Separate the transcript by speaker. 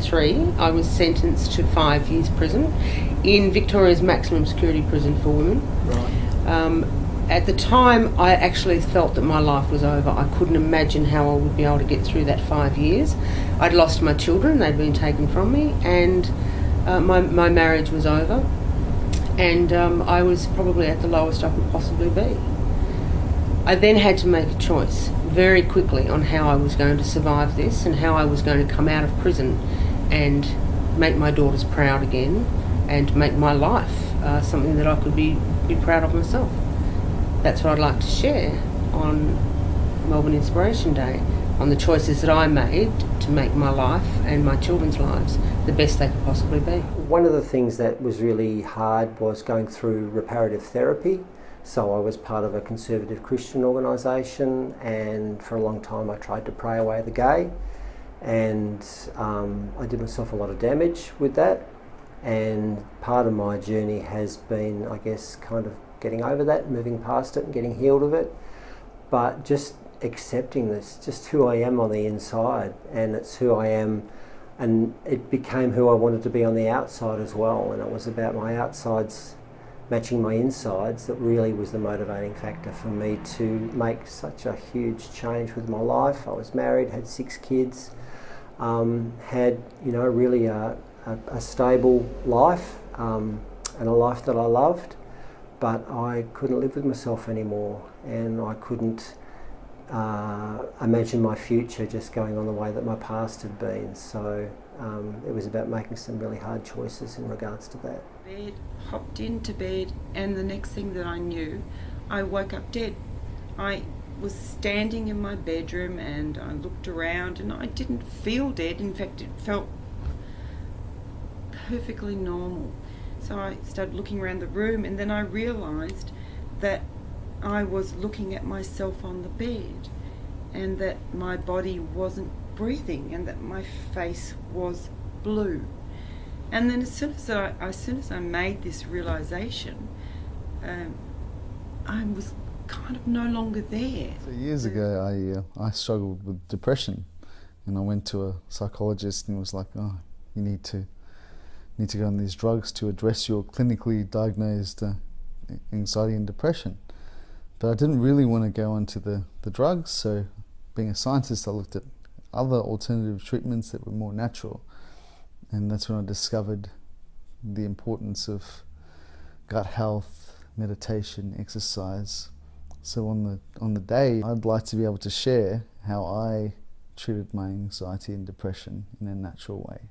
Speaker 1: 2003, I was sentenced to 5 years prison in Victoria's maximum security prison for women.
Speaker 2: Right.
Speaker 1: At the time, I actually felt that my life was over. I couldn't imagine how I would be able to get through that 5 years. I'd lost my children, they'd been taken from me, and my marriage was over. And I was probably at the lowest I could possibly be. I then had to make a choice very quickly on how I was going to survive this and how I was going to come out of prison and make my daughters proud again and make my life something that I could be proud of myself. That's what I'd like to share on Melbourne Inspiration Day, on the choices that I made to make my life and my children's lives the best they could possibly be.
Speaker 2: One of the things that was really hard was going through reparative therapy. So I was part of a conservative Christian organisation, and for a long time I tried to pray away the gay, and I did myself a lot of damage with that. And part of my journey has been, I guess, kind of getting over that, moving past it and getting healed of it, but just accepting this, just who I am on the inside, and it's who I am, and it became who I wanted to be on the outside as well. And it was about my outsides matching my insides that really was the motivating factor for me to make such a huge change with my life. I was married, had 6 kids, had really a stable life, and a life that I loved, but I couldn't live with myself anymore, and I couldn't imagine my future just going on the way that my past had been. So it was about making some really hard choices in regards to that.
Speaker 3: Hopped into bed, and the next thing that I knew, I woke up dead. I was standing in my bedroom and I looked around and I didn't feel dead. In fact, it felt perfectly normal. So I started looking around the room, and then I realised that I was looking at myself on the bed, and that my body wasn't breathing, and that my face was blue. And then as soon as I made this realisation, I was kind of no longer there.
Speaker 4: So years ago, I struggled with depression, and I went to a psychologist, and he was like, "Oh, you need to go on these drugs to address your clinically diagnosed anxiety and depression." But I didn't really want to go onto the drugs, so being a scientist, I looked at other alternative treatments that were more natural. And that's when I discovered the importance of gut health, meditation, exercise. So on the day, I'd like to be able to share how I treated my anxiety and depression in a natural way.